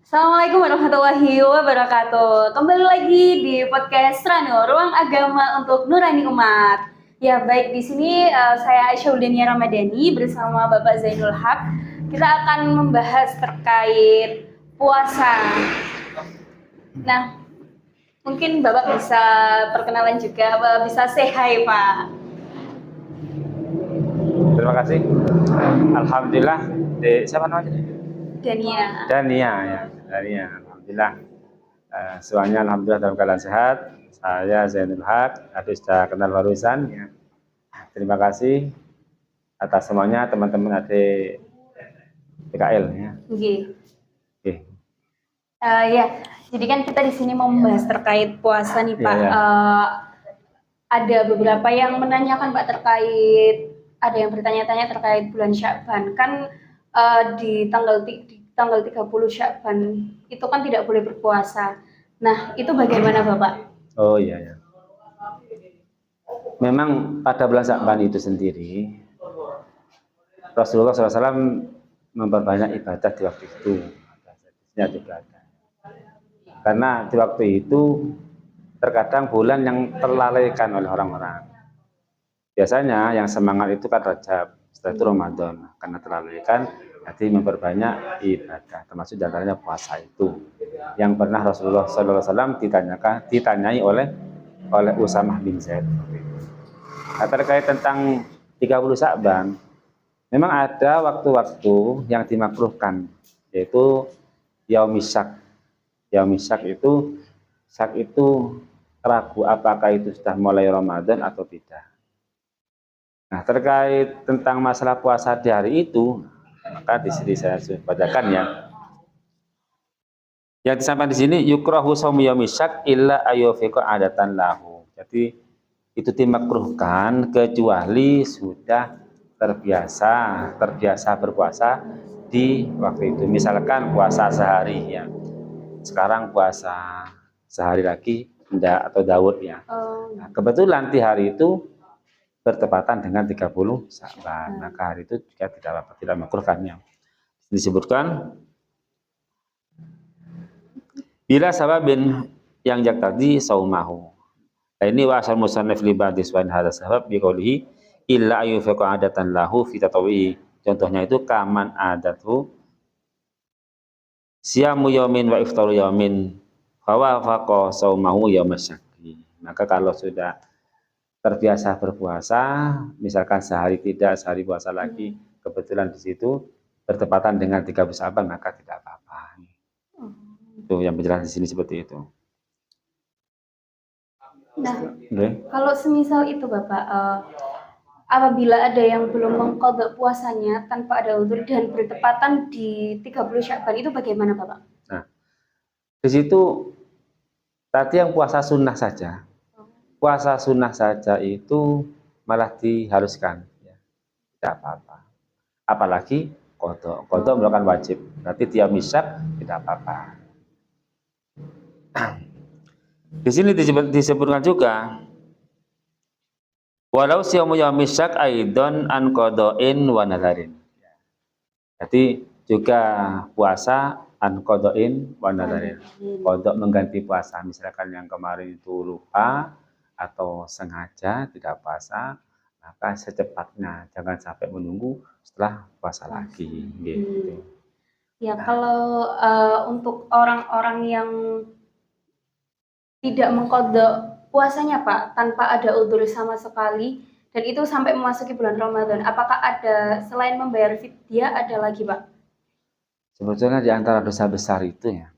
Assalamualaikum warahmatullahi wabarakatuh. Kembali lagi di podcast Rano, Ruang Agama untuk Nurani Umat. Ya, baik di sini saya Aisyah Uldania Ramadhani bersama Bapak Zainul Haq. Kita akan membahas terkait puasa. Nah, mungkin Bapak bisa perkenalan juga, bisa say hi, Pak. Terima kasih. Alhamdulillah. Siapa namanya? Dania. Dania ya. Dania. Alhamdulillah. Semuanya alhamdulillah dalam keadaan sehat. Saya Zainul Haq. Aduh sudah kenal barusan. Ya. Terima kasih atas semuanya teman-teman adik PKL ya. Oke. Oke. Ya, jadi kan kita di sini mau membahas terkait puasa nih, Pak. Ya. Ada beberapa yang menanyakan, Pak, ada yang bertanya-tanya terkait bulan Sya'ban. Kan di tanggal 30 Sya'ban itu kan tidak boleh berpuasa. Nah, itu bagaimana, Bapak? Oh iya ya. Memang pada bulan Sya'ban itu sendiri Rasulullah SAW memperbanyak ibadah di waktu itu. Karena di waktu itu terkadang bulan yang terlalaikan oleh orang-orang. Biasanya yang semangat itu kan Rajab, setelah itu Ramadan. Karena terlalaikan, jadi memperbanyak ibadah, termasuk diantaranya puasa itu. Yang pernah Rasulullah SAW ditanyai oleh Usamah bin Zaid. Nah, terkait tentang 30 Sya'ban, memang ada waktu-waktu yang dimakruhkan, yaitu Yaumisyak. Yaumisyak itu ragu apakah itu sudah mulai Ramadan atau tidak. Nah, terkait tentang masalah puasa di hari itu, maka di sini saya sudah bacakan ya. Yang disampaikan di sini yukrahu shaumu yaumisyak illa ayyufiqa adatan lahu. Jadi itu dimakruhkan kecuali sudah terbiasa berpuasa di waktu itu. Misalkan puasa sehari ya. Sekarang puasa sehari lagi enggak atau Daud ya. Nah, kebetulan di hari itu bertepatan dengan 30 Sya'ban. Maka hari itu juga tidak makruhkannya. Disebutkan bila sababin yang tadi saumahu. Ini wa asal musannif li ba'di su'an hadza sabab bi qoulihi illa ayyufiqa adatan lahu fi tatawwi. Contohnya itu kaman adatu siyamu yaumin wa iftaru yaumin fa faqa saumahu yaumasyaki. Maka kalau sudah terbiasa berpuasa, misalkan sehari tidak, sehari puasa lagi, kebetulan di situ bertepatan dengan 30 Sya'ban, maka tidak apa-apa. Itu yang penjelasan di sini seperti itu. Nah, kalau semisal itu, Bapak, apabila ada yang belum mengqadha puasanya tanpa ada uzur dan bertepatan di 30 Sya'ban, itu bagaimana, Bapak? Nah, di situ tadi yang puasa sunnah saja. Puasa sunnah saja itu malah diharuskan, ya. Tidak apa-apa. Apalagi qadha. Qadha merupakan wajib. Berarti dia misyak tidak apa-apa. Di sini disebutkan juga walau siyamu yaumisyak aidon an qada'in wa nadharin. Jadi juga puasa an qada'in wa nadharin. Qada mengganti puasa. Misalkan yang kemarin itu lupa atau sengaja tidak puasa, maka secepatnya, jangan sampai menunggu setelah puasa lagi gitu. Ya, kalau untuk orang-orang yang tidak mengqadha puasanya, Pak, tanpa ada uzur sama sekali dan itu sampai memasuki bulan Ramadan, apakah ada selain membayar fidyah ada lagi, Pak? Sebetulnya di antara dosa besar itu ya,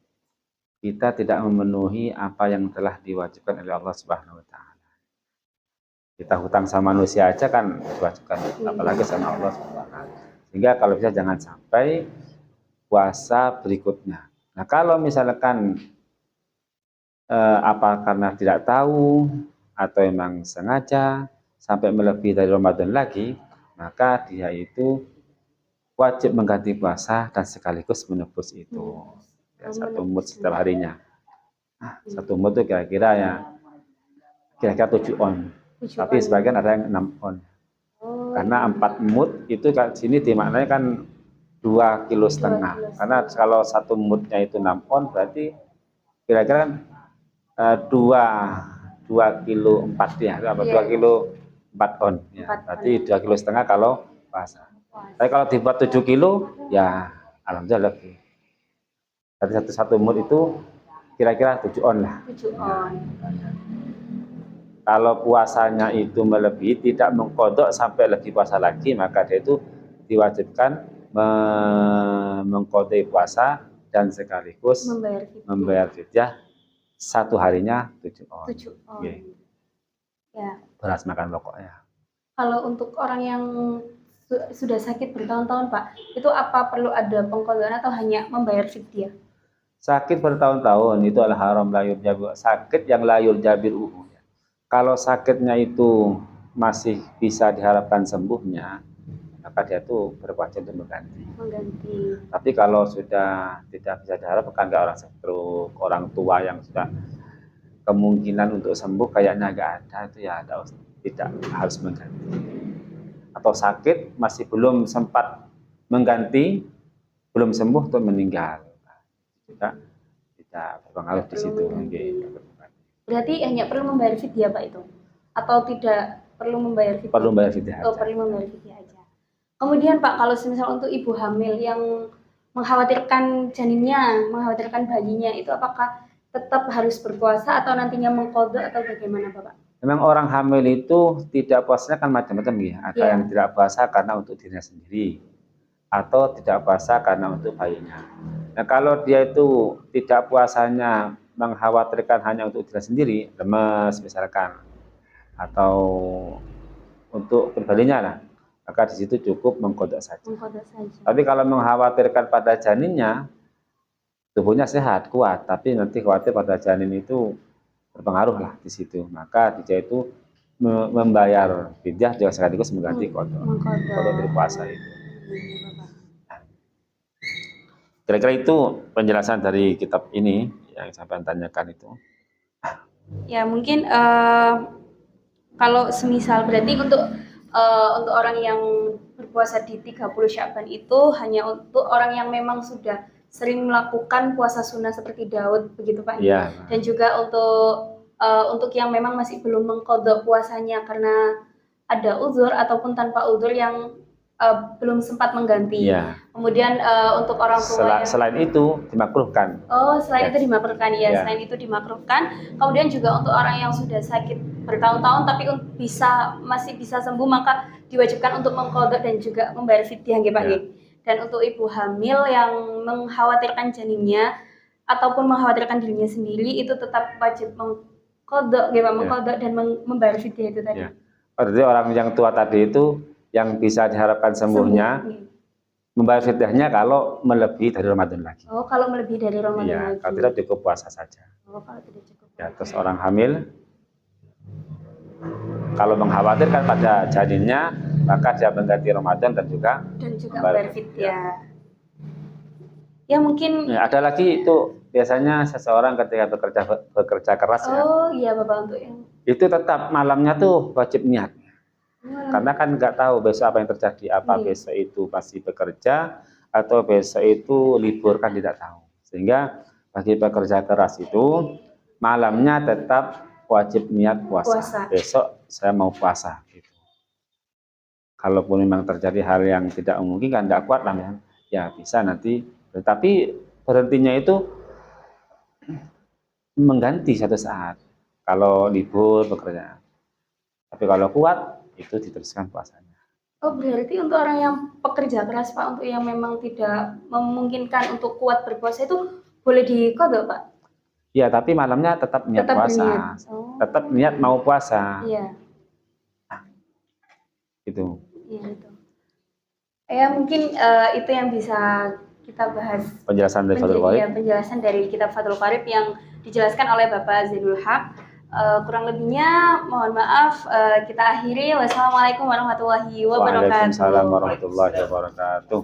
kita tidak memenuhi apa yang telah diwajibkan oleh Allah Subhanahu wa taala. Kita hutang sama manusia aja kan diwajibkan, apalagi sama Allah Subhanahu wa taala. Sehingga kalau bisa jangan sampai puasa berikutnya. Nah, kalau misalkan apa karena tidak tahu atau memang sengaja sampai melebihi dari Ramadan lagi, maka dia itu wajib mengganti puasa dan sekaligus menebus itu. Ya, 1 mud setiap harinya. Nah, 1 mud itu kira-kira 7 on. Tapi sebagian ada yang 6 on. Karena 4 mud itu sini dimaknanya kan 2,5 kg. Karena kalau 1 mutnya itu 6 on, berarti kira-kira kan 2,4 kg ya, apa 2,4 on ya. Berarti 2,5 kg kalau puasa. Tapi kalau dibuat 7 kilo ya alhamdulillah lebih. Berarti satu mut itu kira-kira 7 on lah. 7 on. Kalau puasanya itu melebihi, tidak mengkodok sampai lebih puasa lagi, maka dia itu diwajibkan mengkodok puasa dan sekaligus membayar fidyah 1 harinya 7 on. 7 on. Okay. Ya. Beras makan pokoknya. Kalau untuk orang yang sudah sakit bertahun-tahun, Pak, itu apa perlu ada pengkodokan atau hanya membayar fidyah? Sakit bertahun-tahun itu adalah haram layur jabir. Sakit yang layur jabir kalau sakitnya itu masih bisa diharapkan sembuhnya, maka dia itu berwajib untuk mengganti. Tapi kalau sudah tidak bisa diharapkan, kayak orang stroke, orang tua yang sudah kemungkinan untuk sembuh kayaknya nggak ada, itu ya tidak harus mengganti. Atau sakit masih belum sempat mengganti, belum sembuh atau meninggal, tidak berpengaruh di situ. Berarti hanya perlu membayar fidyah, Pak, itu? Atau tidak perlu membayar fidyah? Perlu membayar fidyah aja. Perlu membayar fidyah aja. Kemudian, Pak, kalau misal untuk ibu hamil yang mengkhawatirkan janinnya, mengkhawatirkan bayinya, itu apakah tetap harus berpuasa atau nantinya mengqadha atau bagaimana, Bapak? Memang orang hamil itu tidak puasanya kan macam-macam ya. Ada yang tidak puasa karena untuk dirinya sendiri, atau tidak puasa karena untuk bayinya. Nah, kalau dia itu tidak puasanya mengkhawatirkan hanya untuk diri sendiri, lemes misalkan, atau untuk pribadinya lah, maka di situ cukup mengqadha saja. Tapi kalau mengkhawatirkan pada janinnya, tubuhnya sehat, kuat, tapi nanti khawatir pada janin itu berpengaruh lah di situ, maka dia itu membayar fidyah juga sekaligus mengganti qadha dari puasa itu. Kira-kira itu penjelasan dari kitab ini yang sampai tanyakan itu. Ya mungkin kalau semisal berarti untuk orang yang berpuasa di 30 Sya'ban itu hanya untuk orang yang memang sudah sering melakukan puasa sunnah seperti Daud, begitu Pak? Ya. Dan juga untuk yang memang masih belum mengqadha puasanya karena ada uzur ataupun tanpa uzur yang belum sempat mengganti. Ya. Kemudian untuk orang tua selain itu dimakruhkan. Oh, selain itu dimakruhkan ya. Selain itu dimakruhkan. Kemudian juga untuk orang yang sudah sakit bertahun-tahun tapi masih bisa sembuh, maka diwajibkan untuk mengqadha dan juga membayar fidyah nggih Pak. Dan untuk ibu hamil yang mengkhawatirkan janinnya ataupun mengkhawatirkan dirinya sendiri itu tetap wajib mengqadha nggih Pak, mengqadha dan membayar fidyah itu tadi. Berarti orang yang tua tadi itu yang bisa diharapkan sembuhnya, membayar fidyahnya kalau melebihi dari Ramadan lagi. Oh, kalau melebihi dari Ramadan lagi. Kalau tidak cukup puasa saja. Oh, kalau tidak cukup. Ya, terus orang hamil kalau mengkhawatirkan pada janinnya, maka dia mengganti Ramadan dan juga membayar fidyah. Ya mungkin. Ya, ada lagi itu biasanya seseorang ketika bekerja keras Oh iya Bapak, untuk yang itu tetap malamnya tuh wajib niat. Karena kan nggak tahu besok apa yang terjadi, besok itu masih bekerja atau besok itu libur, kan tidak tahu. Sehingga bagi pekerja keras itu malamnya tetap wajib niat puasa. Besok saya mau puasa gitu. Kalaupun memang terjadi hal yang tidak memungkinkan, tidak kuat lah ya bisa nanti, tetapi berhentinya itu mengganti satu saat kalau libur bekerja. Tapi kalau kuat itu diteruskan puasanya. Oh, berarti untuk orang yang pekerja keras Pak, untuk yang memang tidak memungkinkan untuk kuat berpuasa itu boleh diqadha Pak? Iya, tapi malamnya tetap niat puasa. Tetap niat mau puasa. Iya. Gitu. Iya itu. Ya mungkin itu yang bisa kita bahas. Penjelasan dari Fathul Qorib. Ya, penjelasan dari kitab Fathul Qorib yang dijelaskan oleh Bapak Zainul Haq. Kurang lebihnya mohon maaf, kita akhiri. Wassalamualaikum warahmatullahi wabarakatuh. Waalaikumsalam warahmatullahi wabarakatuh.